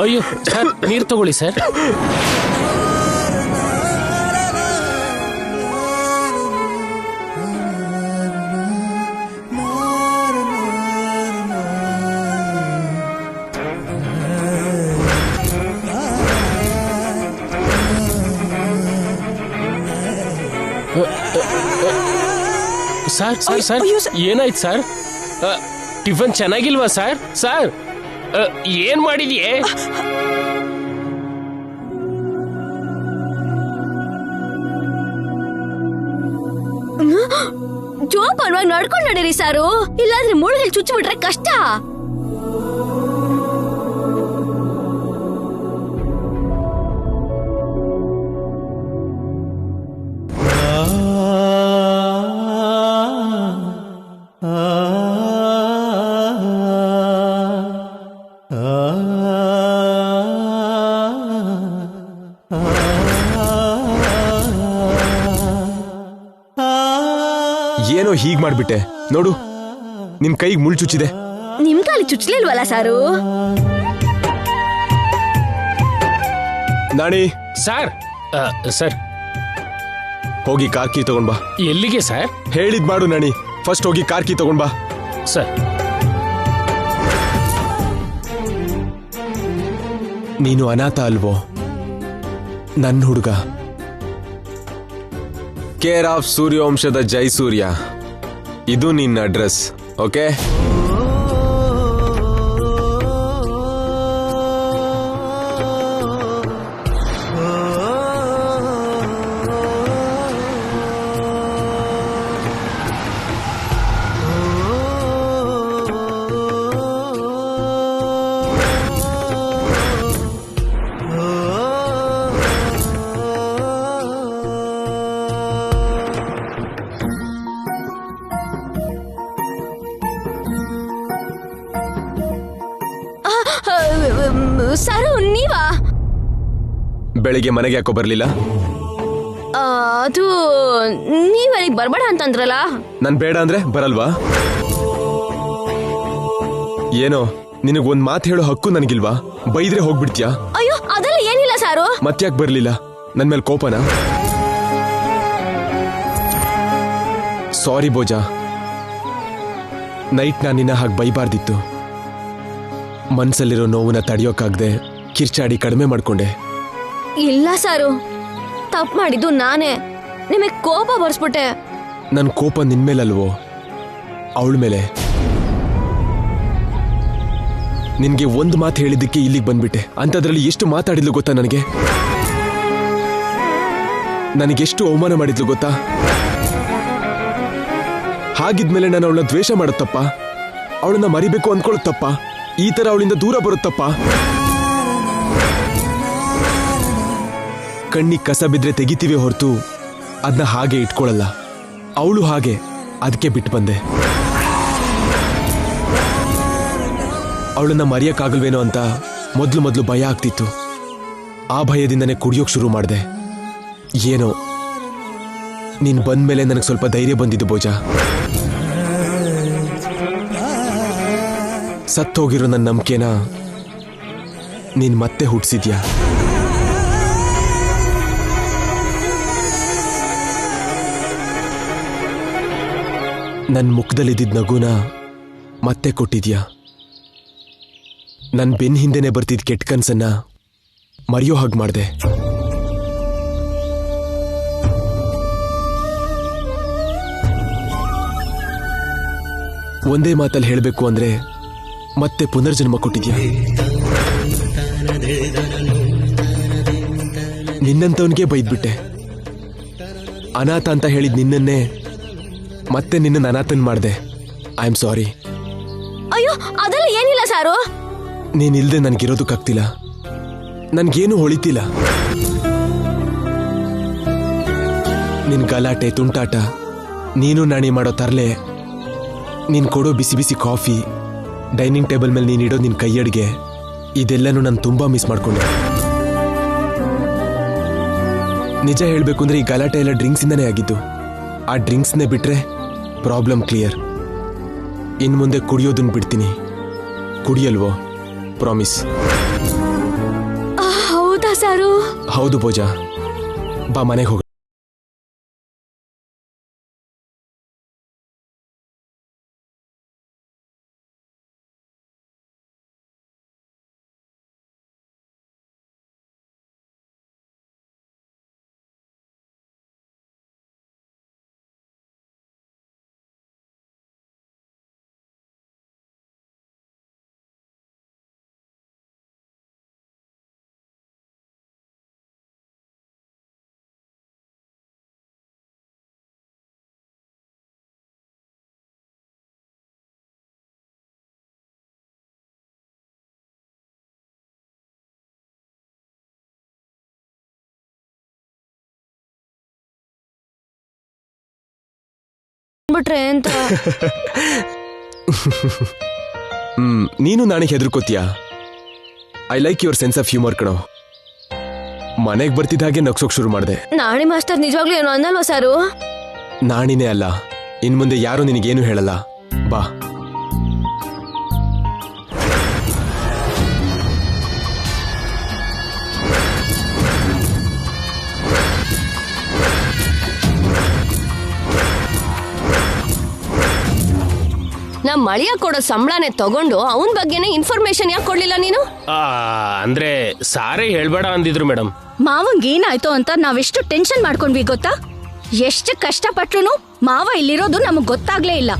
ಅಯ್ಯೋ ಸರ್, ನೀರು ತಗೊಳ್ಳಿ ಸರ್. ಸರ್ ಸರ್ ಸರ್ ಏನಾಯ್ತು ಸರ್? ಟಿಫನ್ ಚೆನ್ನಾಗಿಲ್ವಾ ಸರ್? ಸರ್ ಏನ್ ಮಾಡಿದ್ಯೆ? ಜೋಪಾನವಾಗಿ ನಡ್ಕೊಂಡು ನಡೀರಿ ಸಾರು, ಇಲ್ಲಾಂದ್ರೆ ಮುಳುಗಲ್ಲಿ ಚುಚ್ಚಿಬಿಟ್ರೆ ಕಷ್ಟ. ಏನೋ ಹೀಗ್ ಮಾಡ್ಬಿಟ್ಟೆ ನೋಡು, ನಿನ್ ಕೈಗೆ ಮುಳ್ಳು ಚುಚ್ಚಿದೆ. ನಿಮ್ ಕಾಲಿ ಚುಚ್ಚಲಿಲ್ವಲ್ಲ ಸಾರು? ನಾಣಿ ಸರ್ ಸರ್ ಹೋಗಿ ಕಾರ್ ಕೀ ತಗೊಂಡ್ ಬಾ. ಎಲ್ಲಿಗೆ ಸರ್? ಹೇಳಿದ್ ಮಾಡು ನಾಣಿ, ಫಸ್ಟ್ ಹೋಗಿ ಕಾರ್ ಕೀ ತಗೊಂಡ್ ಬಾ. ಸರ್ ನೀನು ಅನಾಥ ಅಲ್ವೋ? ನನ್ನ ಹುಡುಗ, ಕೇರ್ ಆಫ್ ಸೂರ್ಯವಂಶದ ಜೈಸೂರ್ಯ. ಇದು ನಿನ್ನ ಅಡ್ರೆಸ್, ಓಕೆ? ಸಾರು ನೀವಾ? ಬೆಳಿಗ್ಗೆ ಮನೆಗೆ ಯಾಕೋ ಬರ್ಲಿಲ್ಲ? ಅದು ನೀವಲ್ಲಿಗೆ ಬರ್ಬೇಡ ಅಂತಂದ್ರಲ್ಲ. ನನ್ ಬೇಡ ಅಂದ್ರೆ ಬರಲ್ವಾ? ಏನೋ ನಿನಗ್ ಒಂದ್ ಮಾತು ಹೇಳೋ ಹಕ್ಕು ನನಗಿಲ್ವಾ? ಬೈದ್ರೆ ಹೋಗ್ಬಿಡ್ತೀಯಾ? ಅಯ್ಯೋ ಅದೆಲ್ಲ ಏನಿಲ್ಲ ಸಾರು. ಮತ್ತ್ಯಾಕ್ ಬರ್ಲಿಲ್ಲ? ನನ್ ಮೇಲೆ ಕೋಪನಾ? ಸಾರಿ ಭೋಜ, ನೈಟ್ ನಾನು ನಿನ್ನ ಹಾಗೆ ಬೈಬಾರ್ದಿತ್ತು. ಮನ್ಸಲ್ಲಿರೋ ನೋವನ್ನ ತಡೆಯೋಕ್ಕಾಗದೆ ಕಿರ್ಚಾಡಿ ಕಡಿಮೆ ಮಾಡ್ಕೊಂಡೆ. ಇಲ್ಲ ಸಾರು, ತಪ್ಪು ಮಾಡಿದ್ದು ನಾನೇ. ನಿಮಗೆ ಕೋಪ ಬರ್ಸ್ಬಿಟ್ಟೆ. ನನ್ನ ಕೋಪ ನಿನ್ಮೇಲಲ್ವೋ, ಅವಳ ಮೇಲೆ. ನಿನ್ಗೆ ಒಂದು ಮಾತು ಹೇಳಿದ್ದಕ್ಕೆ ಇಲ್ಲಿಗೆ ಬಂದ್ಬಿಟ್ಟೆ. ಅಂಥದ್ರಲ್ಲಿ ಎಷ್ಟು ಮಾತಾಡಿದ್ಲು ಗೊತ್ತಾ ನನಗೆ? ನನಗೆಷ್ಟು ಅವಮಾನ ಮಾಡಿದ್ಲು ಗೊತ್ತಾ? ಹಾಗಿದ್ಮೇಲೆ ನಾನು ಅವಳನ್ನ ದ್ವೇಷ ಮಾಡುತ್ತಪ್ಪ, ಅವಳನ್ನ ಮರಿಬೇಕು ಅಂದ್ಕೊಳ್ಳುತ್ತಪ್ಪ, ಈ ತರ ಅವಳಿಂದ ದೂರ ಬರುತ್ತಪ್ಪ. ಕಣ್ಣಿಗೆ ಕಸ ಬಿದ್ರೆ ತೆಗಿತೀವಿ ಹೊರತು ಅದನ್ನ ಹಾಗೆ ಇಟ್ಕೊಳ್ಳಲ್ಲ. ಅವಳು ಹಾಗೆ, ಅದಕ್ಕೆ ಬಿಟ್ಟು ಬಂದೆ. ಅವಳನ್ನ ಮರೆಯಕ್ಕಾಗಲ್ವೇನೋ ಅಂತ ಮೊದಲು ಭಯ ಆಗ್ತಿತ್ತು. ಆ ಭಯದಿಂದನೇ ಕುಡಿಯೋಕ್ ಶುರು ಮಾಡಿದೆ. ಏನೋ ನೀನ್ ಬಂದ್ಮೇಲೆ ನನಗೆ ಸ್ವಲ್ಪ ಧೈರ್ಯ ಬಂದಿದ್ದು ಭೋಜ. ಸತ್ತೋಗಿರೋ ನನ್ನ ನಂಬಿಕೆನ ನೀನ್ ಮತ್ತೆ ಹುಟ್ಟಿಸಿದ್ಯಾ. ನನ್ನ ಮುಖದಲ್ಲಿದ್ದ ನಗುನ ಮತ್ತೆ ಕೊಟ್ಟಿದ್ಯಾ. ನನ್ನ ಬೆನ್ನ ಹಿಂದೆನೆ ಬರ್ತಿದ್ದ ಕೆಟ್ಟ ಕನ್ಸನ್ನ ಮರೆಯೋ ಹಾಗೆ ಮಾಡಿದೆ. ಒಂದೇ ಮಾತಲ್ಲಿ ಹೇಳಬೇಕು ಅಂದ್ರೆ ಮತ್ತೆ ಪುನರ್ಜನ್ಮ ಕೊಟ್ಟಿದ್ಯಾ. ನಿನ್ನಂತವನಿಗೆ ಬೈದ್ಬಿಟ್ಟೆ. ಅನಾಥ ಅಂತ ಹೇಳಿದ್ ನಿನ್ನನ್ನೇ ಮತ್ತೆ ನಿನ್ನ ಅನಾಥನ್ ಮಾಡಿದೆ. I am sorry. ಅಯ್ಯೋ ಅದೆಲ್ಲ ಏನಿಲ್ಲ ಸಾರು. ನೀನಿಲ್ದೆ ನನ್ಗಿರೋದಕ್ಕಾಗ್ತಿಲ್ಲ. ನನ್ಗೇನು ಹೊಳಿತಿಲ್ಲ. ನಿನ್ ಗಲಾಟೆ ತುಂಟಾಟ, ನೀನು ನಾಣಿ ಮಾಡೋ ತರ್ಲೆ, ನೀನ್ ಕೊಡೋ ಬಿಸಿ ಬಿಸಿ ಕಾಫಿ, ಡೈನಿಂಗ್ ಟೇಬಲ್ ಮೇಲೆ ನೀನಿಡೋ ನಿನ್ ಕೈ ಅಡ್ಗೆ, ಇದೆಲ್ಲನೂ ನಾನು ತುಂಬಾ ಮಿಸ್ ಮಾಡ್ಕೊಂಡೆ. ನಿಜ ಹೇಳ್ಬೇಕು ಅಂದ್ರೆ ಈ ಗಲಾಟೆ ಎಲ್ಲ ಡ್ರಿಂಕ್ಸ್ ಇಂದಾನೇ ಆಗಿದ್ದು. ಆ ಡ್ರಿಂಕ್ಸ್ನೇ ಬಿಟ್ರೆ ಪ್ರಾಬ್ಲಮ್ ಕ್ಲಿಯರ್. ಇನ್ ಮುಂದೆ ಕುಡಿಯೋದನ್ನ ಬಿಡ್ತೀನಿ. ಕುಡಿಯಲ್ವೋ? ಪ್ರಾಮಿಸ್. ಹೌದು ಪೂಜಾ, ಬಾ ಮನೆಗೆ ಹೋಗ. ಬಿಟ್ರೆ ಅಂತ. ನೀನು ನಾಣಿಗೆ ಹೆದರ್ಕೋತೀಯಾ? I like your sense of humour ಕಣೋ. ಮನೆಗೆ ಬರ್ತಿದ್ದ ಹಾಗೆ ನಗ್ಸೋಕ್ ಶುರು ಮಾಡಿದೆ. ನಾಣಿ ಮಾಸ್ಟರ್ ನಿಜವಾಗ್ಲೂ ಏನೋ ಅನ್ನಲ್ವಾ ಸಾರು? ನಾಣಿನೇ ಅಲ್ಲ, ಇನ್ ಮುಂದೆ ಯಾರು ನಿನಗೇನು ಹೇಳಲ್ಲ. ಬಾ. ನಮ್ ಮಳಿಯ ಕೊಡೋ ಸಂಬಳನೆ ತಗೊಂಡು ಅವನ್ ಬಗ್ಗೆನೇ ಇನ್ಫಾರ್ಮೇಶನ್ ಯಾಕೆ ಕೊಡ್ಲಿಲ್ಲ ನೀನು? ಅಂದ್ರೆ ಸಾರೇ ಹೇಳ್ಬೇಡ ಅಂದಿದ್ರು ಮೇಡಮ್. ಮಾವಂಗ್ ಏನಾಯ್ತು ಅಂತ ನಾವೆಷ್ಟು ಟೆನ್ಷನ್ ಮಾಡ್ಕೊಂಡ್ವಿ ಗೊತ್ತಾ? ಎಷ್ಟು ಕಷ್ಟಪಟ್ರು ಮಾವ ಇಲ್ಲಿರೋದು ನಮಗ್ ಗೊತ್ತಾಗ್ಲೇ ಇಲ್ಲ.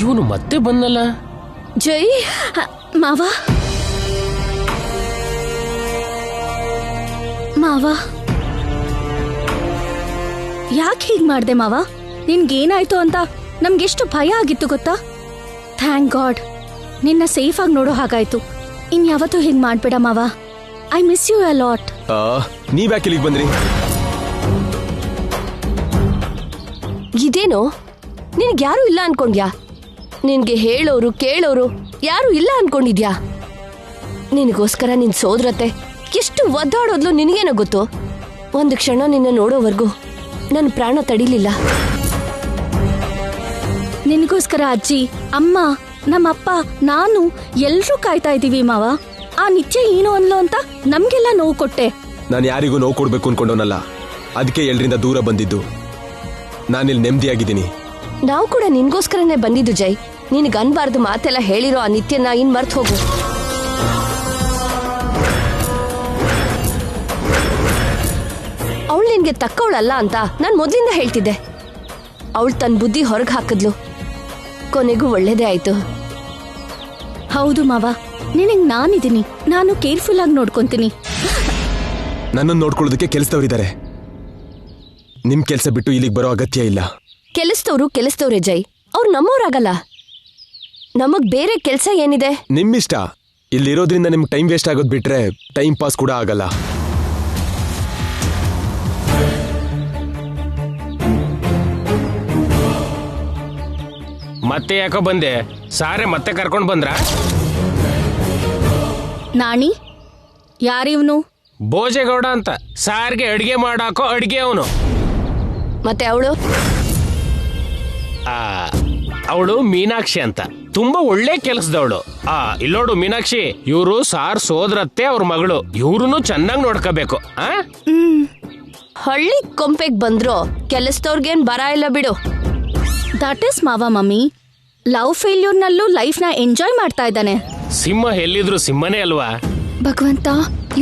ಇವನು ಮತ್ತೆ ಬಂದಲ್ಲ. ಜೈ ಮಾವ ಮಾವ ಯಾಕೆ ಹೀಗ್ ಮಾಡ್ದೆ ಮಾವ? ನಿನ್ಗೇನಾಯ್ತು ಅಂತ ನಮ್ಗೆಷ್ಟು ಭಯ ಆಗಿತ್ತು ಗೊತ್ತಾ? ಥ್ಯಾಂಕ್ ಗಾಡ್ ನಿನ್ನ ಸೇಫ್ ಆಗಿ ನೋಡೋ ಹಾಗಾಯ್ತು. ಇನ್ಯಾವತ್ತೂ ಹೀಗ್ ಮಾಡ್ಬೇಡ ಮಾವ. I miss you a lot. ನೀವ್ಯಾಕೆ ಇಲ್ಲಿಗೆ ಬಂದ್ರಿ? ಇದೇನು ನಿನ್ಗ್ಯಾರು ಇಲ್ಲ ಅನ್ಕೊಂಡ್ಯಾ? ನಿನ್ಗೆ ಹೇಳೋರು ಕೇಳೋರು ಯಾರು ಇಲ್ಲ ಅನ್ಕೊಂಡಿದ್ಯಾ? ನಿನಗೋಸ್ಕರ ನಿನ್ ಸೋದರತೆ ಎಷ್ಟು ಒದ್ದಾಡೋದ್ಲು ನಿನಗೇನೋ ಗೊತ್ತು. ಒಂದು ಕ್ಷಣ ನಿನ್ನ ನೋಡೋವರೆಗೂ ನನ್ನ ಪ್ರಾಣ ತಡಿಲಿಲ್ಲ. ನಿನಗೋಸ್ಕರ ಅಜ್ಜಿ, ಅಮ್ಮ, ನಮ್ಮಪ್ಪ, ನಾನು ಎಲ್ರೂ ಕಾಯ್ತಾ ಇದೀವಿ ಮಾವ. ಆ ನಿತ್ಯ ಏನು ಅನ್ಲೋ ಅಂತ ನಮ್ಗೆಲ್ಲ ನೋವು ಕೊಟ್ಟೆ. ನಾನು ಯಾರಿಗೂ ನೋವು ಕೊಡ್ಬೇಕು ಅನ್ಕೊಂಡವನಲ್ಲ, ಅದಕ್ಕೆ ಎಲ್ಲರಿಂದ ದೂರ ಬಂದಿದ್ದು. ನಾನಿಲ್ಲಿ ನೆಮ್ಮದಿಯಾಗಿದ್ದೀನಿ. ನಾವು ಕೂಡ ನಿನ್ಗೋಸ್ಕರನೇ ಬಂದಿದ್ದು ಜೈ. ನಿನಗೆ ಅನ್ಬಾರ್ದು ಮಾತೆಲ್ಲ ಹೇಳಿರೋ ಆ ನಿತ್ಯನ ಇನ್ ಮರ್ತ್ ಹೋಗು. ಅವಳು ನಿನ್ಗೆ ತಕ್ಕವಳಲ್ಲ ಅಂತ ನಾನ್ ಮೊದ್ಲಿಂದ ಹೇಳ್ತಿದ್ದೆ. ಅವಳು ತನ್ನ ಬುದ್ಧಿ ಹೊರಗೆ ಹಾಕಿದ್ಲು, ಕೊನೆಗೂ ಒಳ್ಳೇದೇ ಆಯ್ತು. ಹೌದು ಮಾವ, ನಿನಗ್ ನಾನಿದ್ದೀನಿ. ನಾನು ಕೇರ್ಫುಲ್ ಆಗಿ ನೋಡ್ಕೊಂತೀನಿ. ನನ್ನನ್ನು ನೋಡ್ಕೊಳ್ಳೋದಕ್ಕೆ ಕೆಲಸದವರಿದ್ದಾರೆ. ನಿಮ್ ಕೆಲಸ ಬಿಟ್ಟು ಇಲ್ಲಿಗೆ ಬರೋ ಅಗತ್ಯ ಇಲ್ಲ. ಕೆಲಸದವ್ರೆ ಜೈ, ಅವ್ರು ನಮ್ಮವ್ರಾಗಲ್ಲ. ನಮಗ್ ಬೇರೆ ಕೆಲ್ಸ ಏನಿದೆ? ನಿಮ್ಮಿಷ್ಟ. ಇಲ್ಲಿರೋದ್ರಿಂದ ನಿಮ್ಗೆ ಟೈಮ್ ವೇಸ್ಟ್ ಆಗೋದ್ ಬಿಟ್ರೆ ಟೈಮ್ ಪಾಸ್ ಕೂಡ ಆಗಲ್ಲ. ಮತ್ತೆ ಯಾಕೋ ಬಂದೆ? ಸಾರೆ ಮತ್ತೆ ಕರ್ಕೊಂಡ್ ಬಂದ್ರ? ನಾಣಿ ಯಾರಿವ್ನು? ಭೋಜೇಗೌಡ ಅಂತ, ಸಾರ್ಗೆ ಅಡಿಗೆ ಮಾಡಾಕೋ ಅಡಿಗೆ ಅವನು. ಮತ್ತೆ ಅವಳು ಅವಳು ಮೀನಾಕ್ಷಿ ಅಂತ, ತುಂಬಾ ಒಳ್ಳೆ ಕೆಲಸದವಳು. ಇಲ್ಲೋಡು ಮೀನಾಕ್ಷಿ, ಇವರು ಸಾರ್ ಸೋದರತ್ತೆ ಅವ್ರ ಮಗಳು. ಇವ್ರು ಚೆನ್ನಾಗಿ ನೋಡ್ಕೋಬೇಕು. ಹಳ್ಳಿ ಕೊಂಪೆಗ್ ಬಂದ್ರು ಕೆಲಸದವ್ರಿಗೇನ್ ಬರ ಇಲ್ಲ ಬಿಡು. ದಟ್ ಇಸ್ ಮಾವ ಮಮ್ಮಿ. ಲವ್ ಫೇಲ್ಯೂರ್ನಲ್ಲೂ ಲೈಫ್ನ ಎಂಜಾಯ್ ಮಾಡ್ತಾ ಇದ್ದಾನೆ. ಸಿಂಹ ಎಲ್ಲಿದ್ರು ಸಿಂಹನೇ ಅಲ್ವಾ? ಭಗವಂತ,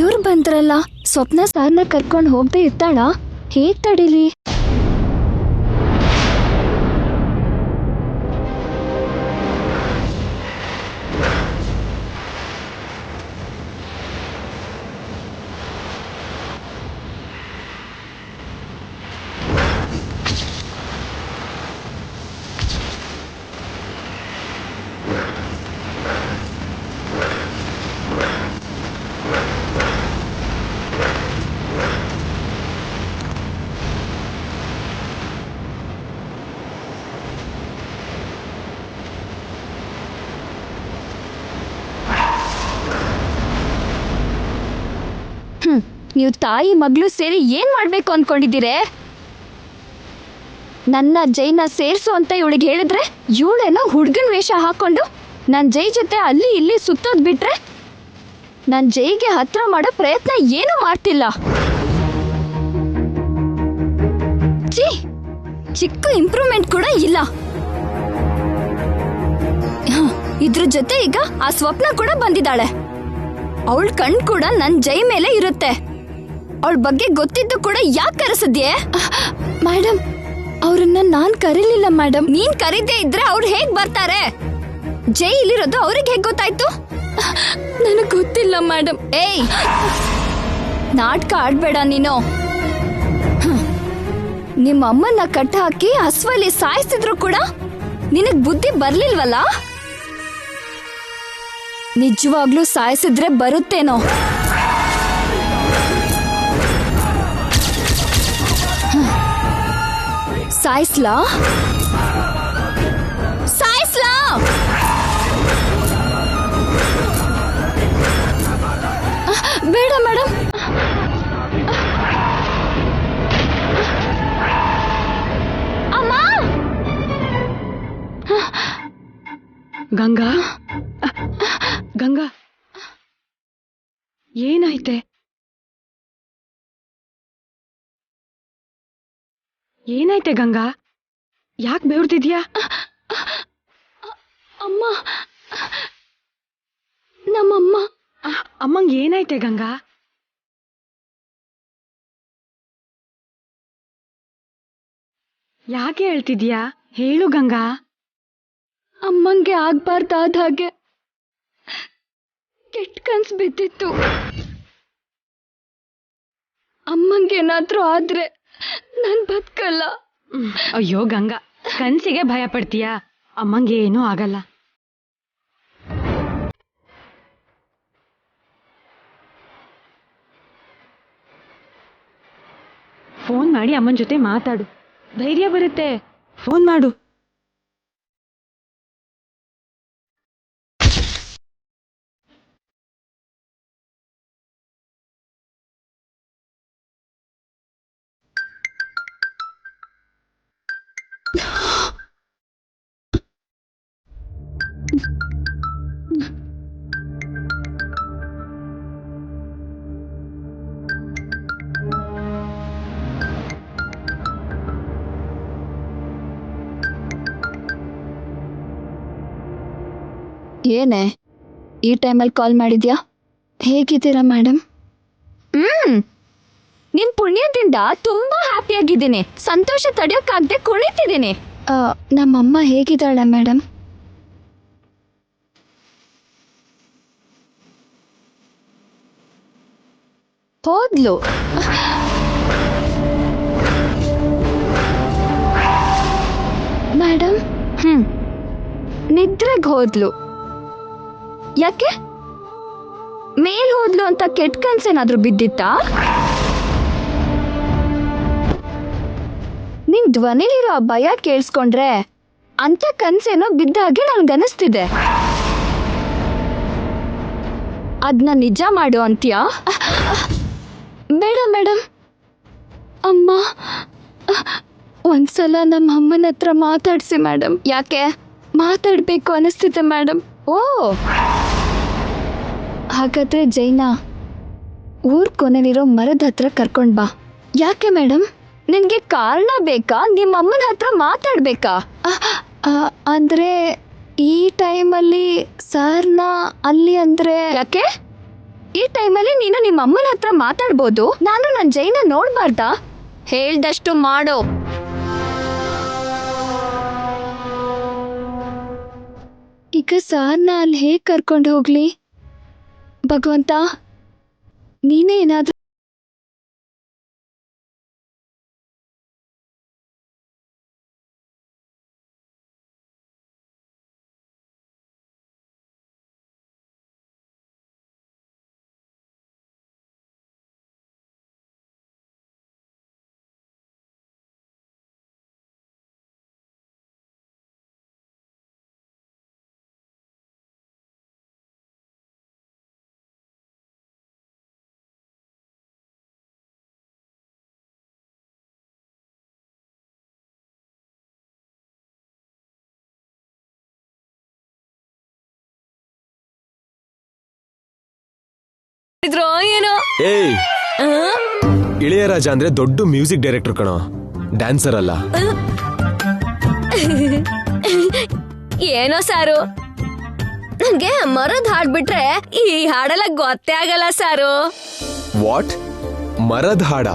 ಇವ್ರು ಬಂದ್ರಲ್ಲ. ಸ್ವಪ್ನ ಸಾರ್ನ ಕರ್ಕೊಂಡು ಹೋಗದೆ ಇರ್ತಾಳ? ಹೇಗ್ ತಡೀಲಿ? ನೀವು ತಾಯಿ ಮಗಳು ಸೇರಿ ಏನ್ ಮಾಡ್ಬೇಕು ಅನ್ಕೊಂಡಿದ್ದೀರೇ? ನನ್ನ ಜೈನ ಸೇರ್ಸು ಅಂತ ಇವಳಿಗೆ ಹೇಳಿದ್ರೆ ಇವಳೇನೋ ಹುಡುಗನ ವೇಷ ಹಾಕೊಂಡು ನನ್ನ ಜೈ ಜೊತೆ ಅಲ್ಲಿ ಇಲ್ಲಿ ಸುತ್ತೋದ್ ಬಿಟ್ರೆ ನನ್ನ ಜೈಗೆ ಹತ್ರ ಮಾಡೋ ಪ್ರಯತ್ನ ಏನೂ ಮಾಡ್ತಿಲ್ಲ. ಛೀ, ಚಿಕ್ಕ ಇಂಪ್ರೂವ್ಮೆಂಟ್ ಕೂಡ ಇಲ್ಲ. ಇದ್ರ ಜೊತೆ ಈಗ ಆ ಸ್ವಪ್ನ ಕೂಡ ಬಂದಿದ್ದಾಳೆ. ಅವಳ ಕಣ್ ಕೂಡ ನನ್ ಜೈ ಮೇಲೆ ಇರುತ್ತೆ. ಅವಳ ಬಗ್ಗೆ ಗೊತ್ತಿದ್ದು ಕೂಡ ಯಾಕೆ ಕರೆಸಿದ್ಯೆ? ಮೇಡಮ್, ಅವ್ರನ್ನ ನಾನ್ ಕರೀಲಿಲ್ಲ ಮೇಡಮ್. ನೀನ್ ಕರೀದೇ ಇದ್ರೆ ಅವ್ರು ಹೇಗ್ ಬರ್ತಾರೆ? ಜೈ ಇಲ್ಲಿರೋದು ಅವ್ರಿಗೆ ಹೇಗ್ ಗೊತ್ತಾಯ್ತು? ನನಗ್ ಗೊತ್ತಿಲ್ಲ ಮೇಡಮ್. ಏಯ್, ನಾಟಕ ಆಡ್ಬೇಡ ನೀನು. ನಿಮ್ಮ ಅಮ್ಮನ್ನ ಕಟ್ಟ ಹಾಕಿ ಹಸ್ವಲ್ಲಿ ಸಾಯಿಸಿದ್ರು ಕೂಡ ನಿನಗ್ ಬುದ್ಧಿ ಬರ್ಲಿಲ್ವಲ್ಲ? ನಿಜವಾಗ್ಲೂ ಸಾಯಿಸಿದ್ರೆ ಬರುತ್ತೇನೋ? ಸಾಯಿಸ್ಲಾ? ಸಾಯಿಸ್ಲಾ? ಬೇಡ ಮೇಡಮ್. ಅಮ್ಮ! ಗಂಗಾ, ಗಂಗಾ, ಏನಾಯ್ತೆ? ಏನಾಯ್ತೆ ಗಂಗಾ? ಯಾಕೆ ಬೆವರ್ತಿದ್ಯಾ? ಅಮ್ಮ, ನಮ್ಮಮ್ಮ. ಅಮ್ಮಂಗೆ ಏನಾಯ್ತೆ ಗಂಗಾ? ಯಾಕೆ ಹೇಳ್ತಿದ್ಯಾ? ಹೇಳು ಗಂಗಾ. ಅಮ್ಮಂಗೆ ಆಗ್ಬಾರ್ದಾದ ಹಾಗೆ ಕೆಟ್ಟ ಕನ್ಸ್ ಬಿದ್ದಿತ್ತು. ಅಮ್ಮಂಗೇನಾದ್ರೂ ಆದ್ರೆ ನಾನ್ ಬದುಕಲ್ಲ. ಅಯ್ಯೋ ಗಂಗಾ, ಕನ್ಸಿಗೆ ಭಯ ಪಡ್ತೀಯಾ? ಅಮ್ಮಂಗೆ ಏನೂ ಆಗಲ್ಲ. ಫೋನ್ ಮಾಡಿ ಅಮ್ಮನ ಜೊತೆ ಮಾತಾಡು, ಧೈರ್ಯ ಬರುತ್ತೆ. ಫೋನ್ ಮಾಡು. ಏನೇ ಈ ಟೈಮಲ್ಲಿ ಕಾಲ್ ಮಾಡಿದ್ಯಾ? ಹೇಗಿದ್ದೀರಾ ಮೇಡಮ್? ನಿನ್ ಪುಣ್ಯದಿಂದ ತುಂಬಾ ಹ್ಯಾಪಿಯಾಗಿದ್ದೀನಿ. ಸಂತೋಷ ತಡೆಯೋಕ್ಕಾಗದೆ ಕುಣಿತಿದ್ದೀನಿ. ನಮ್ಮಮ್ಮ ಹೇಗಿದ್ದಾಳೆ ಮೇಡಮ್? ಹೋದ್ಲು. ಮೇಡಮ್, ನಿದ್ರೆಗೆ ಹೋದ್ಲು. ಯಾಕೆ? ಮೇಲ್ ಹೋದ್ಲು ಅಂತ ಕೆಟ್ಟ ಕನ್ಸೇನಾದ್ರೂ ಬಿದ್ದಿತ್ತಾ? ನಿನ್ ಧ್ವನಿಲಿರೋ ಭಯ ಕೇಳಿಸ್ಕೊಂಡ್ರೆ ಅಂತ ಕನ್ಸೇನೋ ಬಿದ್ದ ಹಾಗೆ ನನ್ಗನಿಸ್ತಿದೆ. ಅದನ್ನ ನಿಜ ಮಾಡು ಅಂತ್ಯಾ? ಬೇಡ ಮೇಡಮ್. ಅಮ್ಮ, ಒಂದ್ಸಲ ನಮ್ಮ ಅಮ್ಮನ ಹತ್ರ ಮಾತಾಡ್ಸಿ ಮೇಡಮ್. ಯಾಕೆ? ಮಾತಾಡ್ಬೇಕು ಅನಿಸ್ತಿದೆ ಮೇಡಮ್. ಓ, ಹಾಗಾದ್ರೆ ಜೈನ ಊರ್ ಕೊನೆಲಿರೋ ಮರದ ಹತ್ರ ಕರ್ಕೊಂಡ್ ಬಾ. ಯಾಕೆ ಮೇಡಮ್? ನಿನ್ಗೆ ಕಾರಣ ಬೇಕಾ? ನಿಮ್ಮ ಅಮ್ಮನ ಹತ್ರ ಮಾತಾಡ್ಬೇಕಾ? ಅಂದ್ರೆ ಈ ಟೈಮಲ್ಲಿ ಸರ್ನ ಅಲ್ಲಿ ಅಂದ್ರೆ ಯಾಕೆ? ಈ ಟೈಮಲ್ಲಿ ನೀನು ನಿಮ್ಮ ಅಮ್ಮನ ಹತ್ರ ಮಾತಾಡ್ಬೋದು, ನಾನು ನನ್ನ ಜೈನ ನೋಡ್ಬಾರ್ದಾ? ಹೇಳ್ದಷ್ಟು ಮಾಡೋ. ಈಗ ಸರ್ನ ಅಲ್ಲಿ ಹೇಗೆ ಕರ್ಕೊಂಡು ಹೋಗ್ಲಿ? ಭಗವಂತ, ನೀನೇ ಏನಾದ್ರೂ ಇದ್ರೋ ಏನೋ. ಏಯ್, ಇಳೆಯರಾಜ ಅಂದ್ರೆ ದೊಡ್ಡ ಮ್ಯೂಸಿಕ್ ಡೈರೆಕ್ಟರ್ ಕಣೋ, ಡ್ಯಾನ್ಸರ್ ಅಲ್ಲ. ಏನೋ ಸಾರು, ನಂಗೆ ಮರದ ಹಾಡ್ ಬಿಟ್ರೆ ಈ ಹಾಡೆಲ್ಲ ಗೊತ್ತೇ ಆಗಲ್ಲ ಸಾರು. ವಾಟ್? ಮರದ ಹಾಡ?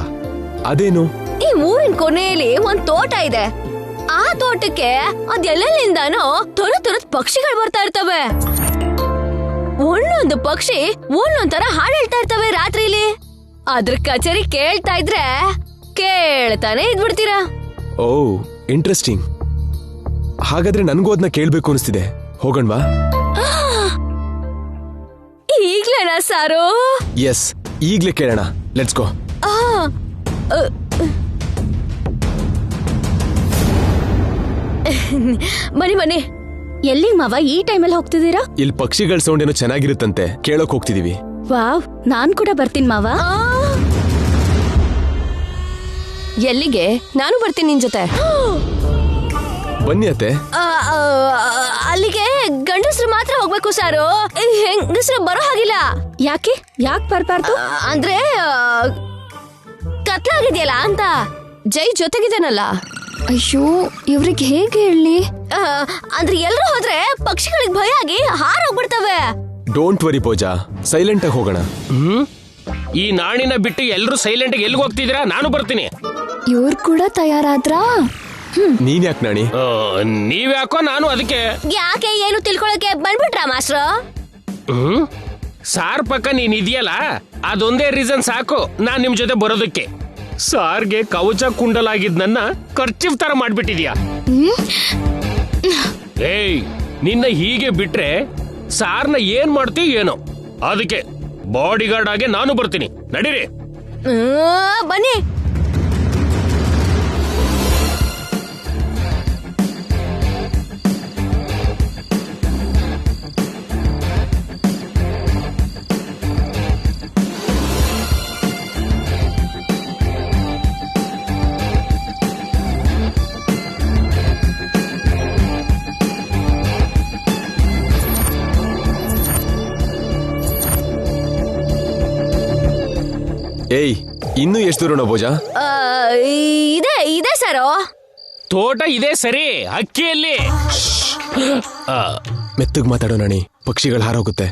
ಅದೇನು? ಈ ಊರಿನ ಕೊನೆಯಲ್ಲಿ ಒಂದ್ ತೋಟ ಇದೆ. ಆ ತೋಟಕ್ಕೆ ಅದೆಲ್ಲಿಂದಾನೋ ತೊರದ್ ಪಕ್ಷಿಗಳು ಬರ್ತಾ ಇರ್ತವೆ. ಒಂದೊಂದು ಪಕ್ಷಿ ಒಂದೊಂದರ ಹಾಡು ಹೇಳ್ತಾ ಇರ್ತವೆ ರಾತ್ರಿಲಿ. ಅದ್ರ ಕಚೇರಿ ಕೇಳ್ತಾ ಇದ್ರೆ ಕೇಳ್ತಾನೆ ಇದ್ಬಿಡ್ತೀರಾ. ಓ, ಇಂಟ್ರೆಸ್ಟಿಂಗ್. ಹಾಗಾದ್ರೆ ನನ್ಗೂ ಅದನ್ನ ಕೇಳ್ಬೇಕು ಅನಿಸ್ತಿದೆ. ಹೋಗಣ್ವಾ? ಈಗ್ಲೇನಾ ಸಾರು? ಎಸ್, ಈಗ್ಲೇ ಕೇಳೋಣ. Let's go. ಬನ್ನಿ ಬನ್ನಿ. ಎಲ್ಲಿ ಮಾವ ಈ ಟೈಮಲ್ಲಿ ಹೋಗ್ತಿದ್ದೀರಾ? ಇಲ್ಲಿ ಪಕ್ಷಿಗಳ ಸೌಂಡ್ ಏನೋ ಚೆನ್ನಾಗಿರುತ್ತಂತೆ, ಕೇಳೋಕ್ ಹೋಗ್ತಿದೀವಿ. ವಾವ್, ನಾನ್ ಕೂಡ ಬರ್ತೀನಿ ಮಾವ. ಎಲ್ಲಿಗೆ? ನಾನು ಬರ್ತೀನಿ ನಿನ್ ಜೊತೆ. ಬನ್ನಿ ಅತ್ತೆ. ಅಲ್ಲಿಗೆ ಗಂಡಸರು ಮಾತ್ರ ಹೋಗ್ಬೇಕು ಸಾರು, ಹೆಂಗಸರು ಬರೋ ಹಾಗಿಲ್ಲ. ಯಾಕೆ ಬರ್ಬಾರ್ದು? ಅಂದ್ರೆ ಕತ್ಲಾಗಿದೆಯಲ್ಲ ಅಂತ. ಜೈ ಜೊತೆಗಿದ್ದಾನಲ್ಲ. ಅಯ್ಯೋ, ಇವ್ರಿಗೆ ಹೇಗೆ ಹೇಳಿ? ಅಂದ್ರೆ ಎಲ್ರು ಹೋದ್ರೆ ಪಕ್ಷಿಗಳಿಗೆ ಭಯ ಆಗಿ ಹಾರೋಗ್ಬಿಡ್ತವೆ. ಡೋಂಟ್ ವರಿ ಪೂಜಾ, ಸೈಲೆಂಟ್ ಆಗಿ ಹೋಗೋಣ. ಈ ನಾಣಿನ ಬಿಟ್ಟು ಎಲ್ರು ಸೈಲೆಂಟ್ ಎಲ್ಲಿಗೆ ಹೋಗ್ತಿದ್ದೀರಾ? ನಾನು ಬರ್ತೀನಿ. ಇವ್ರು ಕೂಡ ತಯಾರಾದ್ರಾ? ನೀನ್ ಯಾಕೆ ನಾಣಿ? ನೀವ್ಯಾಕೋ ನಾನು ಅದಕ್ಕೆ. ಯಾಕೆ ಏನು ತಿಳ್ಕೊಳಕ್ಕೆ ಬಂದ್ಬಿಟ್ರಾ ಮಾಸ್ಟ್ರು? ಸಾರ್ ಪಕ್ಕ ನೀನ್ ಇದೆಯಲ್ಲ, ಅದೊಂದೇ ರೀಸನ್ ಸಾಕು ನಾನ್ ನಿಮ್ ಜೊತೆ ಬರೋದಕ್ಕೆ. ಸಾರ್ಗೆ ಕವಚ ಕುಂಡಲಾಗಿದ್ ನನ್ನ ಖರ್ಚಿಫ್ ತರ ಮಾಡ್ಬಿಟ್ಟಿದ್ಯಾ. ಏಯ್, ನಿನ್ನ ಹೀಗೆ ಬಿಟ್ರೆ ಸಾರ್ನ ಏನ್ ಮಾಡ್ತೀವಿ ಏನೋ. ಅದಕ್ಕೆ ಬಾಡಿ ಗಾರ್ಡ್ ಆಗಿ ನಾನು ಬರ್ತೀನಿ. ನಡೀರಿ. ಬನ್ನಿ. ಏಯ್, ಇನ್ನೂ ಎಷ್ಟು ದೂರ ಪೂಜಾ? ಇದೆ ಸರು. ತೋಟ ಇದೆ ಸರಿ, ಅಕ್ಕಿಯಲ್ಲಿ. ಮೆತ್ತಗ್ ಮಾತಾಡೋ ನಾಣಿ, ಪಕ್ಷಿಗಳು ಹಾರೋಗುತ್ತೆ.